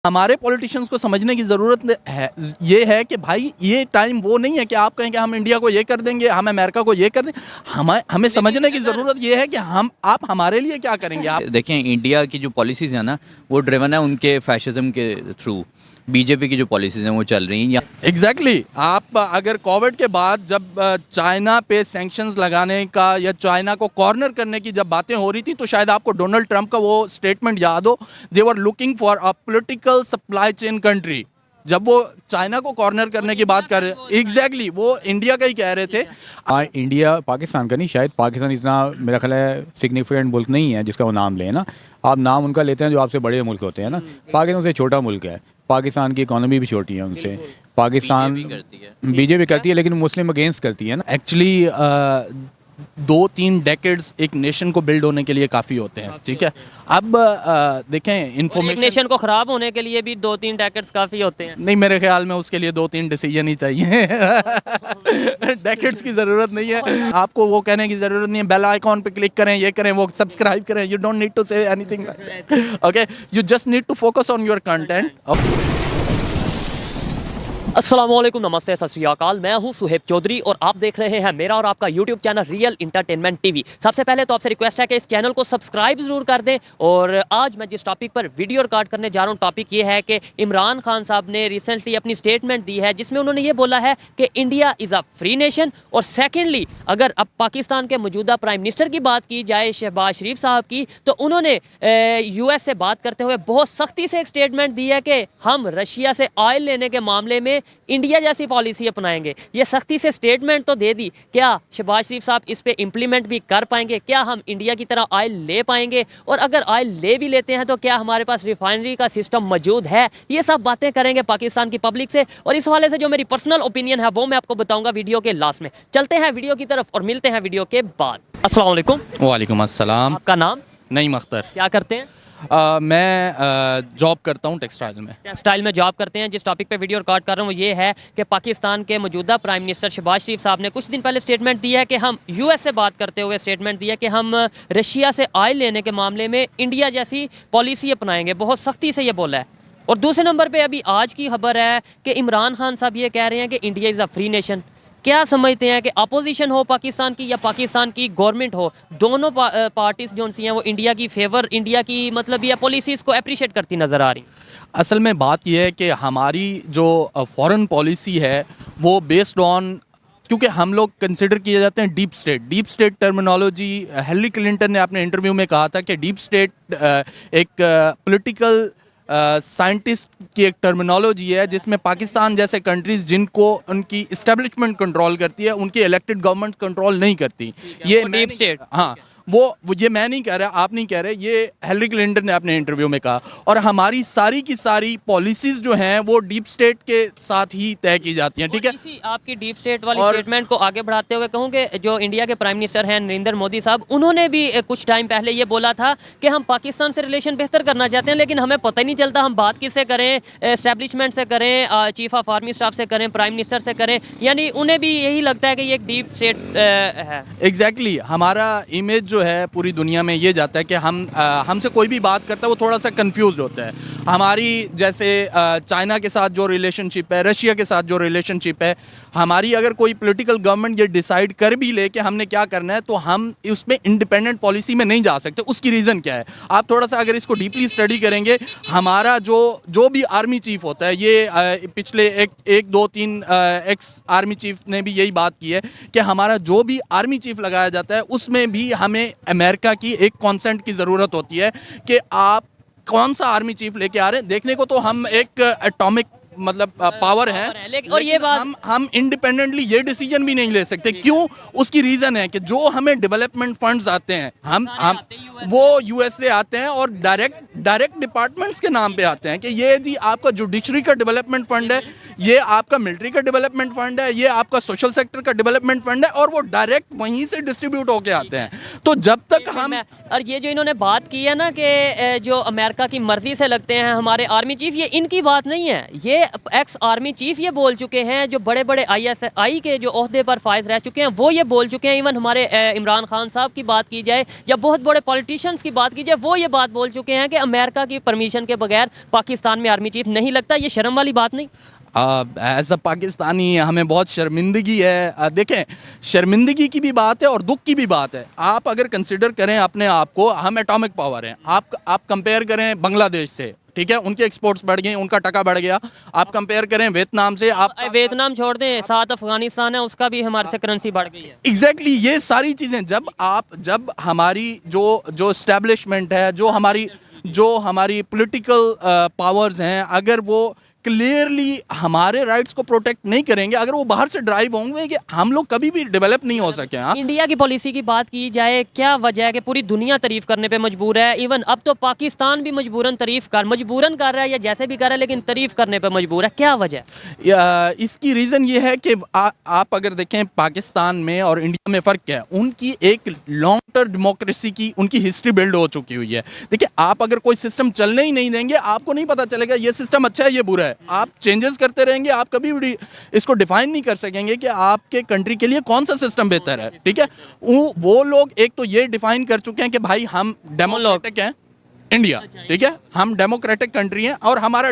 हमारे पॉलिटिशियंस को समझने की ज़रूरत है, ये है कि भाई ये टाइम वो नहीं है कि आप कहें कि हम इंडिया को ये कर देंगे, हम अमेरिका को ये कर देंगे। हमें समझने की ज़रूरत ये है कि आप हमारे लिए क्या करेंगे। आप देखें, इंडिया की जो पॉलिसीज़ हैं ना, वो ड्रिवन है उनके फैशिज्म के थ्रू। बीजेपी की जो पॉलिसीज़ हैं वो चल रही हैं। एग्जैक्टली आप अगर कोविड के बाद जब चाइना पे सैंक्शंस लगाने का या चाइना को कॉर्नर करने की जब बातें हो रही थी, तो शायद आपको डोनाल्ड ट्रंप का वो स्टेटमेंट याद हो, they were looking for a political supply chain country. जब वो चाइना को कॉर्नर करने की बात कर रहे, एग्जैक्टली वो इंडिया का ही कह रहे थे। इंडिया पाकिस्तान का नहीं, शायद पाकिस्तान इतना मेरा ख्याल है सिग्निफिकेंट मुल्क नहीं है जिसका वो नाम लें ना। आप नाम उनका लेते हैं जो आपसे बड़े मुल्क होते हैं ना। पाकिस्तान से छोटा मुल्क है, पाकिस्तान की इकोनॉमी भी छोटी है उनसे। पाकिस्तान बीजेपी करती है लेकिन मुस्लिम अगेंस्ट करती है ना। एक्चुअली 2-3 डेकेड्स एक नेशन को बिल्ड होने के लिए काफ़ी होते हैं, ठीक है। अब देखें इन्फॉर्मेशन, नेशन को ख़राब होने के लिए भी 2-3 डेकेड्स काफ़ी होते हैं। नहीं, मेरे ख्याल में उसके लिए 2-3 डिसीजन ही चाहिए। डेकेड्स की ज़रूरत नहीं है। आपको वो कहने की ज़रूरत नहीं है बेल आइकॉन पे क्लिक करें, ये करें, वो सब्सक्राइब करें। You don't need to say anything, okay. You just need to focus on your content. अस्सलाम वालेकुम, नमस्ते, सत श्री अकाल। मैं हूं सुहेब चौधरी और आप देख रहे हैं मेरा और आपका YouTube channel real entertainment TV. सबसे पहले तो आपसे रिक्वेस्ट है कि इस चैनल को सब्सक्राइब ज़रूर कर दें। और आज मैं जिस टॉपिक पर वीडियो रिकॉर्ड करने जा रहा हूं, टॉपिक ये है कि इमरान खान साहब ने रिसेंटली अपनी स्टेटमेंट दी है जिसमें उन्होंने ये बोला है कि India is a free nation. और सेकेंडली, अगर अब पाकिस्तान के मौजूदा प्राइम मिनिस्टर की बात की जाए, शहबाज शरीफ साहब की, तो उन्होंने US से बात करते हुए बहुत सख्ती से एक स्टेटमेंट दी है कि हम रशिया से ऑयल लेने के मामले में इंडिया जैसी पॉलिसी अपनाएंगे। ये सख्ती से स्टेटमेंट तो दे दी, क्या शहबाज शरीफ साहब इस पे इम्प्लीमेंट भी कर पाएंगे? क्या हम इंडिया की तरह ऑयल ले पाएंगे? और अगर ऑयल ले भी लेते हैं तो क्या हमारे पास रिफाइनरी का सिस्टम मौजूद है? ये सब बातें करेंगे पाकिस्तान की पब्लिक से। और इस हवाले से जो मेरी पर्सनल ओपिनियन है वो मैं आपको बताऊंगा वीडियो के लास्ट में। चलते हैं वीडियो की तरफ और मिलते हैं वीडियो के बाद। अस्सलाम वालेकुम। वालेकुम अस्सलाम। आपका नाम? नईम अख्तर। क्या करते हैं? मैं जॉब करता हूँ टेक्सटाइल में। टेक्सटाइल में जॉब करते हैं। जिस टॉपिक पे वीडियो रिकॉर्ड कर रहा हूँ वो ये है कि पाकिस्तान के मौजूदा प्राइम मिनिस्टर शहबाज शरीफ साहब ने कुछ दिन पहले स्टेटमेंट दी है कि हम US से बात करते हुए स्टेटमेंट दी है कि हम रशिया से ऑयल लेने के मामले में इंडिया जैसी पॉलिसी अपनाएंगे। बहुत सख्ती से ये बोला है। और दूसरे नंबर पर अभी आज की खबर है कि इमरान खान साहब ये कह रहे हैं कि India is a free nation. क्या समझते हैं कि अपोजिशन हो पाकिस्तान की या पाकिस्तान की गवर्नमेंट हो, दोनों पार्टीज जो सी हैं वो इंडिया की फेवर, इंडिया की मतलब ये पॉलिसीज़ को अप्रिशिएट करती नज़र आ रही? असल में बात यह है कि हमारी जो फॉरेन पॉलिसी है वो बेस्ड ऑन, क्योंकि हम लोग कंसिडर किए जाते हैं deep state. Deep state terminology Hillary Clinton ने अपने इंटरव्यू में कहा था कि डीप स्टेट एक पॉलिटिकल साइंटिस्ट की एक टर्मिनोलॉजी है जिसमें पाकिस्तान जैसे कंट्रीज जिनको उनकी इस्टेब्लिशमेंट कंट्रोल करती है, उनकी इलेक्टेड गवर्नमेंट कंट्रोल नहीं करती। ये डीप स्टेट, हाँ, वो ये मैं नहीं कह रहा, आप नहीं कह रहे, ये हिलरी क्लिंटन ने अपने इंटरव्यू में कहा। और हमारी सारी की सारी पॉलिसीज जो हैं वो डीप स्टेट के साथ ही तय की जाती हैं, ठीक है। इसी आपकी डीप स्टेट वाली स्टेटमेंट को आगे बढ़ाते हुए कहूँ कि जो इंडिया के प्राइम मिनिस्टर हैं नरेंद्र मोदी साहब, उन्होंने भी कुछ टाइम पहले ये बोला था कि हम पाकिस्तान से रिलेशन बेहतर करना चाहते हैं, लेकिन हमें पता ही नहीं चलता हम बात किससे करें, एस्टेब्लिशमेंट से करें, चीफ ऑफ आर्मी स्टाफ से करें, प्राइम मिनिस्टर से करें। यानी उन्हें भी यही लगता है कि ये एक डीप स्टेट है। एग्जैक्टली हमारा इमेज जो है पूरी दुनिया में ये जाता है कि हमसे कोई भी बात करता है वो थोड़ा सा कंफ्यूज होता है। हमारी जैसे चाइना के साथ जो रिलेशनशिप है, रशिया के साथ जो रिलेशनशिप है, हमारी अगर कोई पॉलिटिकल गवर्नमेंट ये डिसाइड कर भी ले कि हमने क्या करना है, तो हम उसमें इंडिपेंडेंट पॉलिसी में नहीं जा सकते। उसकी रीज़न क्या है, आप थोड़ा सा अगर इसको डीपली स्टडी करेंगे, हमारा जो भी आर्मी चीफ होता है, ये पिछले एक दो तीन एक्स आर्मी चीफ ने भी यही बात की है कि हमारा जो भी आर्मी चीफ लगाया जाता है उसमें भी हमें अमेरिका की एक कॉन्सेंट की ज़रूरत होती है कि आप कौन सा आर्मी चीफ लेके आ रहे हैं। देखने को तो हम एक एटॉमिक मतलब पावर है, लेकिन और ये बात हम इंडिपेंडेंटली ये डिसीजन भी नहीं ले सकते। क्यों? उसकी रीज़न है कि जो हमें डेवलपमेंट फंड्स आते हैं हम वो US से आते हैं और डायरेक्ट डिपार्टमेंट्स के नाम पे आते हैं कि ये जी आपका जुडिशरी का डेवलपमेंट फंड है, ये आपका मिलिट्री का डेवलपमेंट फंड है, ये आपका सोशल सेक्टर का डेवलपमेंट फंड है, और वो डायरेक्ट वहीं से डिस्ट्रीब्यूट होके आते हैं। तो जब तक हम और ये जो इन्होंने बात की है ना कि जो अमेरिका की मर्जी से लगते हैं हमारे आर्मी चीफ, ये इनकी बात नहीं है, ये एक्स आर्मी चीफ ये बोल चुके हैं, जो बड़े बड़े ISI के जो ओहदे पर फाइज रह चुके हैं वो ये बोल चुके हैं। इवन हमारे इमरान खान साहब की बात की जाए या बहुत बड़े पॉलिटिशियंस की बात की जाए, वो ये बात बोल चुके हैं कि अमेरिका की परमिशन के बगैर पाकिस्तान में आर्मी चीफ नहीं लगता। ये शर्म वाली बात नहीं? एज अ पाकिस्तानी हमें बहुत शर्मिंदगी है। देखें, शर्मिंदगी की भी बात है और दुख की भी बात है। आप अगर कंसिडर करें अपने आप को, हम एटॉमिक पावर हैं। आप कंपेयर करें बांग्लादेश से, ठीक है, उनके एक्सपोर्ट्स बढ़ गए, उनका टका बढ़ गया। आप कंपेयर करें वियतनाम से, आप वियतनाम छोड़ दें, साथ अफगानिस्तान है, उसका भी हमारे से करेंसी बढ़ गई है। एग्जैक्टली ये सारी चीज़ें जब हमारी जो एस्टेब्लिशमेंट है, जो हमारी पॉलिटिकल पावर्स हैं, अगर वो क्लियरली हमारे राइट्स को प्रोटेक्ट नहीं करेंगे, अगर वो बाहर से ड्राइव होंगे, कि हम लोग कभी भी डेवलप नहीं हो सके। हाँ, इंडिया की पॉलिसी की बात की जाए, क्या वजह है कि पूरी दुनिया तारीफ करने पे मजबूर है? इवन अब तो पाकिस्तान भी मजबूरन कर रहा है, या जैसे भी कर रहा है, लेकिन तारीफ करने पे मजबूर है। क्या वजह है? इसकी रीज़न ये है कि आप अगर देखें पाकिस्तान में और इंडिया में फ़र्क क्या है। उनकी एक लॉन्ग टर्म डेमोक्रेसी की उनकी हिस्ट्री बिल्ड हो चुकी हुई है। देखिए, आप अगर कोई सिस्टम चलने ही नहीं देंगे, आपको नहीं पता चलेगा ये सिस्टम अच्छा है, ये बुरा है। आप चेंजेस करते रहेंगे, आप कभी भी इसको डिफाइन नहीं कर सकेंगे कि आपके कंट्री के लिए कौन सा सिस्टम बेहतर है। ठीक है, वो लोग एक तो ये डिफाइन कर चुके हैं कि भाई हम डेमोक्रेटिक हैं, इंडिया, ठीक है, हम डेमोक्रेटिक कंट्री हैं, और हमारा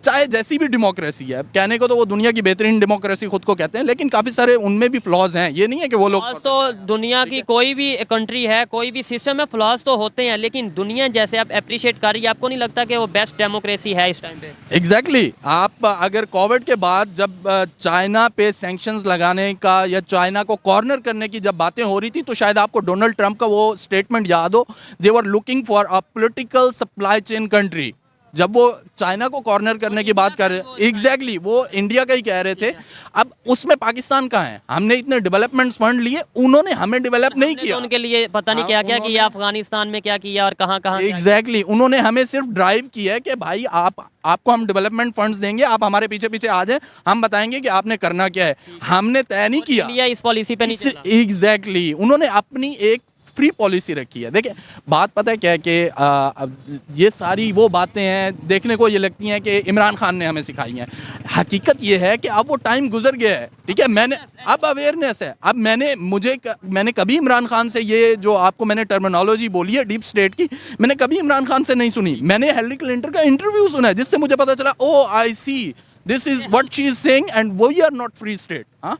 चाहे जैसी भी डेमोक्रेसी है, कहने को तो वो दुनिया की बेहतरीन डेमोक्रेसी खुद को कहते हैं, लेकिन काफ़ी सारे उनमें भी फ्लॉज हैं। ये नहीं है कि वो लोग तो दुनिया की कोई भी कंट्री है, कोई भी सिस्टम है, फ्लॉज तो होते हैं, लेकिन दुनिया जैसे आप अप्रिशिएट कर रही है, आपको नहीं लगता कि वो बेस्ट डेमोक्रेसी है इस टाइम पे? एग्जैक्टली। आप अगर कोविड के बाद जब चाइना पे सैंक्शंस लगाने का या चाइना को कॉर्नर करने की जब बातें हो रही थी, तो शायद आपको डोनाल्ड ट्रंप का वो स्टेटमेंट याद हो, they were looking for a political supply chain country. जब वो चाइना को कॉर्नर करने की बात कर रहे, एग्जैक्टली वो इंडिया का ही कह रहे थे। अब उसमें पाकिस्तान कहाँ है? हमने इतने डेवलपमेंट फंड लिए, उन्होंने हमें डेवलप नहीं किया। उनके लिए पता नहीं क्या क्या किया, अफगानिस्तान में क्या किया और कहाँ कहाँ। एग्जैक्टली, उन्होंने हमें सिर्फ ड्राइव किया है कि भाई आपको हम डेवलपमेंट फंड्स देंगे, आप हमारे पीछे पीछे आ जाए, हम बताएंगे कि आपने करना क्या है। हमने तय नहीं किया, इस पॉलिसी पे नहीं। एग्जैक्टली, उन्होंने अपनी एक फ्री पॉलिसी रखी है। देखिए, बात पता है क्या है कि ये सारी वो बातें हैं, देखने को ये लगती हैं कि इमरान खान ने हमें सिखाई हैं। हकीकत ये है कि अब वो टाइम गुजर गया है, ठीक है। मैंने अब अवेयरनेस है। अब मैंने कभी इमरान खान से ये जो आपको मैंने टर्मिनोलॉजी बोली है डीप स्टेट की, मैंने कभी इमरान खान से नहीं सुनी। मैंने हिलरी क्लिंटन का इंटरव्यू सुना है, जिससे मुझे पता चला, oh I see this is what she is saying and we are not free state. हाँ,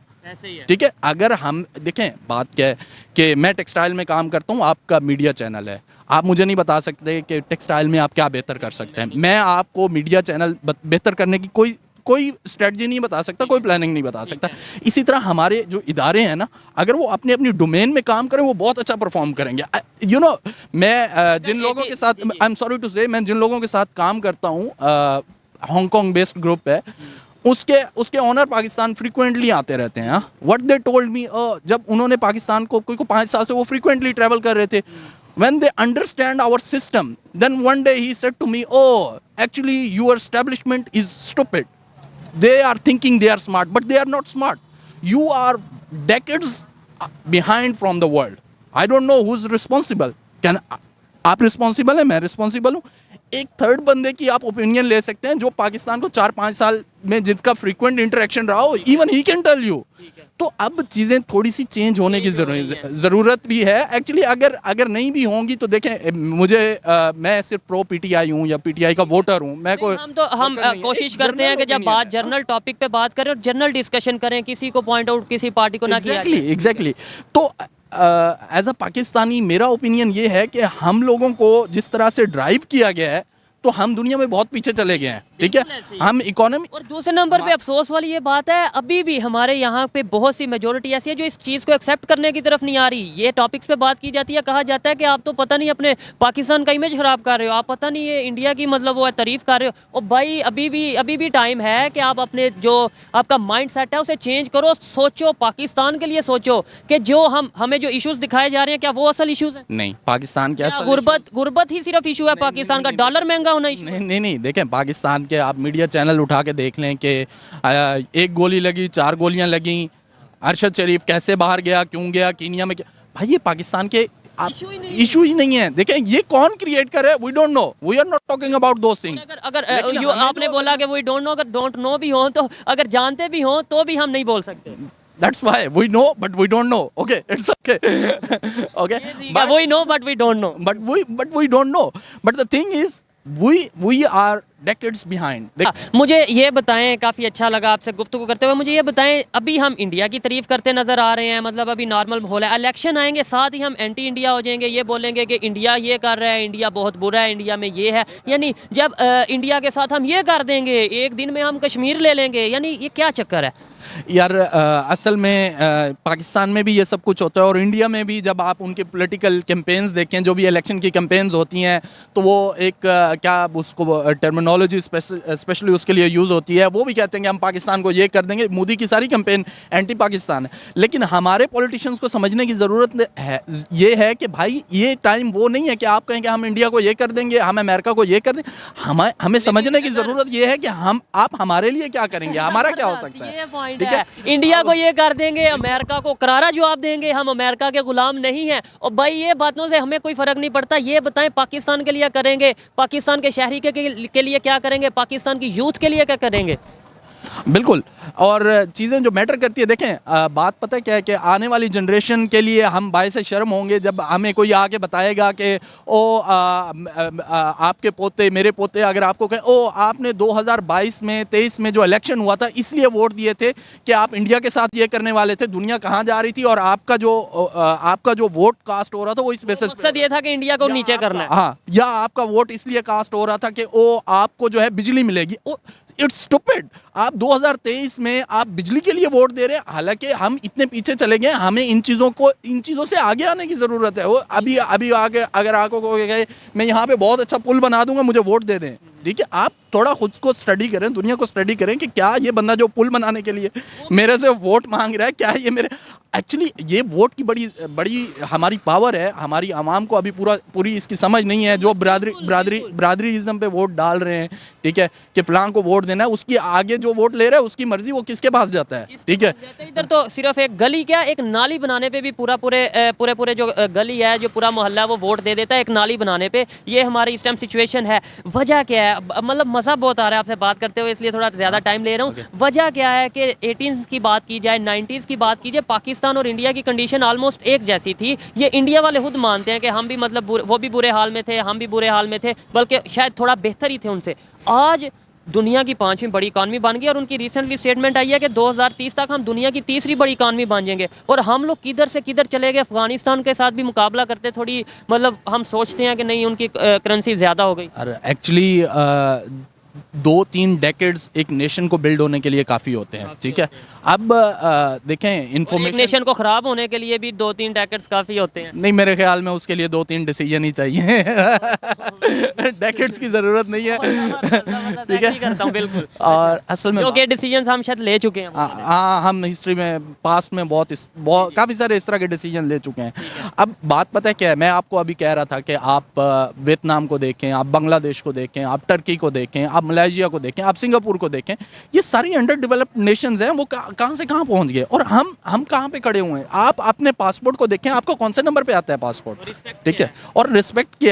ठीक है। अगर हम देखें, बात क्या है कि मैं टेक्सटाइल में काम करता हूँ, आपका मीडिया चैनल है, आप मुझे नहीं बता सकते कि टेक्सटाइल में आप क्या बेहतर कर सकते हैं। मैं आपको मीडिया चैनल बेहतर करने की कोई स्ट्रेटजी नहीं बता सकता, कोई प्लानिंग नहीं बता सकता। इसी तरह हमारे जो इदारे हैं ना, अगर वो अपनी अपनी डोमेन में काम करें, वो बहुत अच्छा परफॉर्म करेंगे। यू नो, मैं जिन लोगों के साथ, आई एम सॉरी टू से, मैं जिन लोगों के साथ काम करता हूँ, हांगकांग बेस्ड ग्रुप है, उसके ऑनर पाकिस्तान फ्रीक्वेंटली आते रहते हैं। व्हाट दे टोल्ड मी, जब उन्होंने पाकिस्तान को 5 साल से वो फ्रीक्वेंटली ट्रैवल कर रहे थे, when they understand our system, then one day he said to me, oh, actually your establishment is stupid. They are thinking they are smart, but they are not smart. You are decades behind from the world. I don't know who's responsible. आप responsible है, मैं responsible हूँ। एक third बंदे की आप opinion ले सकते हैं जो पाकिस्तान को 4-5 साल में जिसका फ्रीक्वेंट इंटरेक्शन रहा हो, even he can tell you. तो अब चीज़ें थोड़ी सी चेंज होने की ज़रूरत भी है एक्चुअली। अगर नहीं भी होंगी तो देखें, मैं सिर्फ प्रो पीटीआई हूँ या पीटीआई का वोटर हूँ। हम कोशिश करते हैं कि जब बात जर्नल टॉपिक पे बात करें और जर्नल डिस्कशन करें, किसी को पॉइंट आउट किसी पार्टी को ना किया। एग्जैक्टली। तो एज अ पाकिस्तानी मेरा ओपिनियन ये है कि हम लोगों को जिस तरह से ड्राइव किया गया है, तो हम दुनिया में बहुत पीछे चले गए हैं, ठीक है। हम इकोनॉमी, और दूसरे नंबर पे अफसोस वाली ये बात है, अभी भी हमारे यहाँ पे बहुत सी मेजोरिटी ऐसी है जो इस चीज़ को एक्सेप्ट करने की तरफ नहीं आ रही। ये टॉपिक्स पे बात की जाती है, कहा जाता है कि आप तो पता नहीं अपने पाकिस्तान का इमेज खराब कर रहे हो, आप पता नहीं ये इंडिया की मतलब वो है तारीफ कर रहे हो। और भाई अभी भी टाइम है कि आप अपने जो आपका माइंड सेट है उसे चेंज करो, सोचो, पाकिस्तान के लिए सोचो कि जो हमें जो इशूज़ दिखाए जा रहे हैं, क्या वो असल इशूज़ है? नहीं, पाकिस्तान के गुर्बत ही सिर्फ इशू है पाकिस्तान का, डॉलर महंगा होना इशू नहीं। देखें, पाकिस्तान के आप मीडिया चैनल उठा के देख लें कि एक गोली लगी, 4 गोलियां लगी, अरशद शरीफ कैसे बाहर गया, क्यों गया, कीनिया में क्या, भाई ये पाकिस्तान के इशू ही नहीं है। देखें ये कौन क्रिएट कर रहा है, we don't know, we are not talking about those things. अगर यू आपने बोला कि वी डोंट नो, अगर डोंट नो भी हो तो, अगर जानते भी हो तो भी हम नहीं बोल सकते। That's why we know but we don't know. Okay, it's okay. Okay. we know but we don't know. But we don't know. But the thing is we are decades behind. मुझे ये बताएं, काफ़ी अच्छा लगा आपसे गुफ्तगू करते हुए। मुझे ये बताएं, अभी हम इंडिया की तारीफ करते नज़र आ रहे हैं, मतलब अभी नॉर्मल माहौल है, इलेक्शन आएंगे साथ ही हम एंटी इंडिया हो जाएंगे, ये बोलेंगे कि इंडिया ये कर रहा है, इंडिया बहुत बुरा है, इंडिया में ये है। यानी जब इंडिया के साथ हम ये कर देंगे, एक दिन में हम कश्मीर ले लेंगे, यानी ये क्या चक्कर है? यार असल में पाकिस्तान में भी ये सब कुछ होता है और इंडिया में भी जब आप उनके पॉलिटिकल कैंपेन्स देखें, जो भी इलेक्शन की कैंपेन्स होती हैं, तो वो एक क्या उसको टर्मिनोलॉजी स्पेशली उसके लिए यूज़ होती है, वो भी कहते हैं कि हम पाकिस्तान को ये कर देंगे। मोदी की सारी कैंपेन एंटी पाकिस्तान है, लेकिन हमारे पॉलिटिशियंस को समझने की ज़रूरत है, ये है कि भाई ये टाइम वो नहीं है कि आप कहें कि हम इंडिया को ये कर देंगे, हम अमेरिका को ये कर देंगे। हमें समझने की ज़रूरत ये है कि आप हमारे लिए क्या करेंगे, हमारा क्या हो सकता है। ठीक है, इंडिया को ये कर देंगे, अमेरिका को करारा जवाब देंगे, हम अमेरिका के गुलाम नहीं हैं। और भाई ये बातों से हमें कोई फर्क नहीं पड़ता। ये बताएं, पाकिस्तान के लिए करेंगे, पाकिस्तान के शहरी के लिए क्या करेंगे, पाकिस्तान की यूथ के लिए क्या करेंगे? बिल्कुल, और चीज़ें जो मैटर करती है, देखें बात पता है क्या है कि आने वाली जनरेशन के लिए हम बायसे शर्म होंगे जब हमें कोई आके बताएगा कि आपके पोते, मेरे पोते अगर आपको कहें आपने 2022 में 23 में जो इलेक्शन हुआ था इसलिए वोट दिए थे कि आप इंडिया के साथ ये करने वाले थे, दुनिया कहाँ जा रही थी और आपका जो वोट कास्ट हो रहा था वो इस बेसिस मकसद ये था कि इंडिया को नीचे करना है। हाँ, या आपका वोट इसलिए कास्ट हो रहा था कि आपको जो है बिजली मिलेगी। It's stupid. आप 2023 में आप बिजली के लिए वोट दे रहे हैं, हालांकि हम इतने पीछे चले गए, हमें इन चीज़ों से आगे आने की ज़रूरत है। वो अभी आगे अगर आपको कहे मैं यहाँ पे बहुत अच्छा पुल बना दूंगा, मुझे वोट दे दें, ठीक है, आप थोड़ा खुद को स्टडी करें, दुनिया को स्टडी करें कि क्या ये बंदा जो पुल बनाने के लिए मेरे से वोट मांग रहा है, क्या ये मेरे एक्चुअली ये वोट की बड़ी हमारी पावर है। हमारी आवाम को अभी पूरी इसकी समझ नहीं है। जो ब्रादरीज़म पे वोट डाल रहे हैं, ठीक है, कि फलां को वोट देना है, उसकी आगे जो वोट ले रहा है उसकी मर्जी, वो किसके पास जाता है, ठीक है। इधर तो सिर्फ एक गली क्या, एक नाली बनाने पे भी पूरे जो गली है, जो पूरा मोहल्ला है, वो वोट दे देता है एक नाली बनाने पे। ये हमारी इस टाइम सिचुएशन है। वजह क्या है? मतलब मज़ा बहुत आ रहा है आपसे बात करते हुए, इसलिए थोड़ा ज़्यादा टाइम ले रहा हूँ। वजह क्या है कि 18 की बात की जाए, 90s की बात की जाए, पाकिस्तान और इंडिया की कंडीशन ऑलमोस्ट एक जैसी थी। ये इंडिया वाले खुद मानते हैं कि हम भी मतलब वो भी बुरे हाल में थे, हम भी बुरे हाल में थे, बल्कि शायद थोड़ा बेहतर ही थे उनसे। आज दुनिया की 5वीं बड़ी इकॉनमी बन गई और उनकी रिसेंटली स्टेटमेंट आई है कि 2030 तक हम दुनिया की 3री बड़ी इकॉनमी बन जाएंगे। और हम लोग किधर से किधर चले गए। अफगानिस्तान के साथ भी मुकाबला करते थोड़ी, मतलब हम सोचते हैं कि नहीं उनकी करेंसी ज़्यादा हो गई। एक्चुअली 2-3 डेकेड्स एक नेशन को बिल्ड होने के लिए काफ़ी होते हैं, ठीक है। अब देखें इन्फॉर्मेशन, नेशन को ख़राब होने के लिए भी 2-3 डेकेड्स काफ़ी होते हैं। नहीं, मेरे ख्याल में उसके लिए 2-3 डिसीजन ही चाहिए। डेकेड्स की ज़रूरत नहीं है, ठीक है। करता हूं, बिल्कुल। और असल में जो डिसीजन हम शायद ले चुके हैं। हाँ, हम हिस्ट्री में पास्ट में बहुत काफ़ी सारे इस तरह के डिसीजन ले चुके हैं। अब बात पता है क्या है, मैं आपको अभी कह रहा था कि आप वियतनाम को देखें, आप बांग्लादेश को देखें, आप टर्की को देखें, आप मलेशिया को देखें, आप सिंगापुर को देखें, ये सारी अंडर डेवलप्ड नेशंस हैं। वो कहाँ से कहाँ पहुँच गए और हम कहाँ पे खड़े हुए हैं। आप अपने पासपोर्ट को देखें, आपको कौन से नंबर पे आता है पासपोर्ट, ठीक है, और रिस्पेक्ट किया